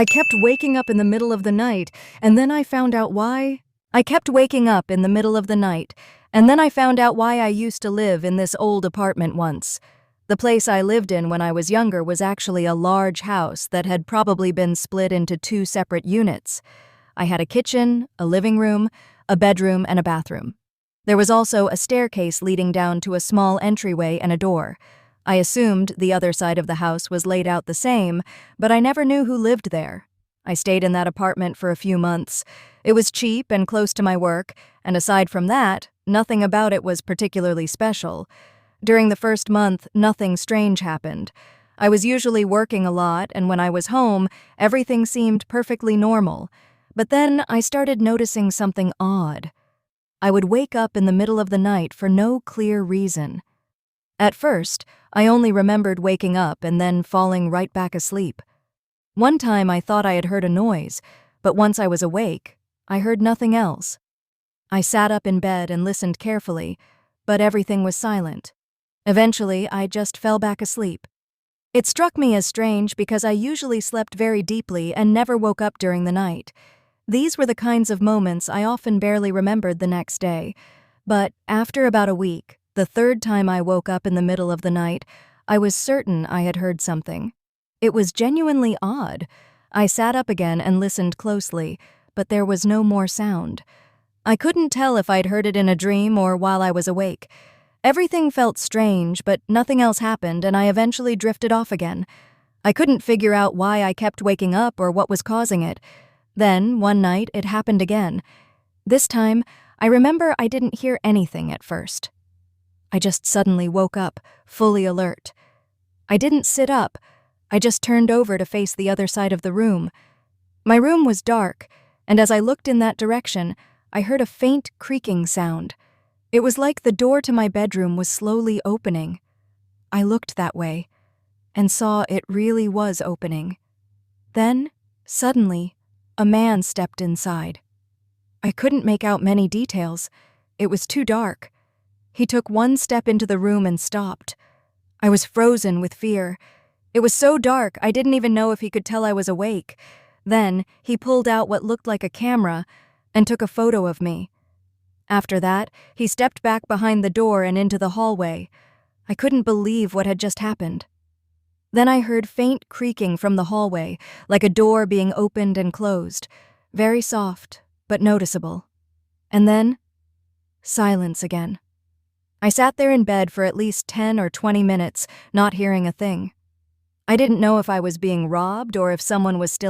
I kept waking up in the middle of the night, and then I found out why. I kept waking up in the middle of the night, and then I found out why I used to live in this old apartment once. The place I lived in when I was younger was actually a large house that had probably been split into two separate units. I had a kitchen, a living room, a bedroom, and a bathroom. There was also a staircase leading down to a small entryway and a door. I assumed the other side of the house was laid out the same, but I never knew who lived there. I stayed in that apartment for a few months. It was cheap and close to my work, and aside from that, nothing about it was particularly special. During the first month, nothing strange happened. I was usually working a lot, and when I was home, everything seemed perfectly normal. But then I started noticing something odd. I would wake up in the middle of the night for no clear reason. At first, I only remembered waking up and then falling right back asleep. One time I thought I had heard a noise, but once I was awake, I heard nothing else. I sat up in bed and listened carefully, but everything was silent. Eventually, I just fell back asleep. It struck me as strange because I usually slept very deeply and never woke up during the night. These were the kinds of moments I often barely remembered the next day. But after about a week, the third time I woke up in the middle of the night, I was certain I had heard something. It was genuinely odd. I sat up again and listened closely, but there was no more sound. I couldn't tell if I'd heard it in a dream or while I was awake. Everything felt strange, but nothing else happened, and I eventually drifted off again. I couldn't figure out why I kept waking up or what was causing it. Then, one night, it happened again. This time, I remember I didn't hear anything at first. I just suddenly woke up, fully alert. I didn't sit up. I just turned over to face the other side of the room. My room was dark, and as I looked in that direction, I heard a faint creaking sound. It was like the door to my bedroom was slowly opening. I looked that way, and saw it really was opening. Then, suddenly, a man stepped inside. I couldn't make out many details. It was too dark. He took one step into the room and stopped. I was frozen with fear. It was so dark, I didn't even know if he could tell I was awake. Then, he pulled out what looked like a camera and took a photo of me. After that, he stepped back behind the door and into the hallway. I couldn't believe what had just happened. Then I heard faint creaking from the hallway, like a door being opened and closed. Very soft, but noticeable. And then, silence again. I sat there in bed for at least 10 or 20 minutes, not hearing a thing. I didn't know if I was being robbed or if someone was still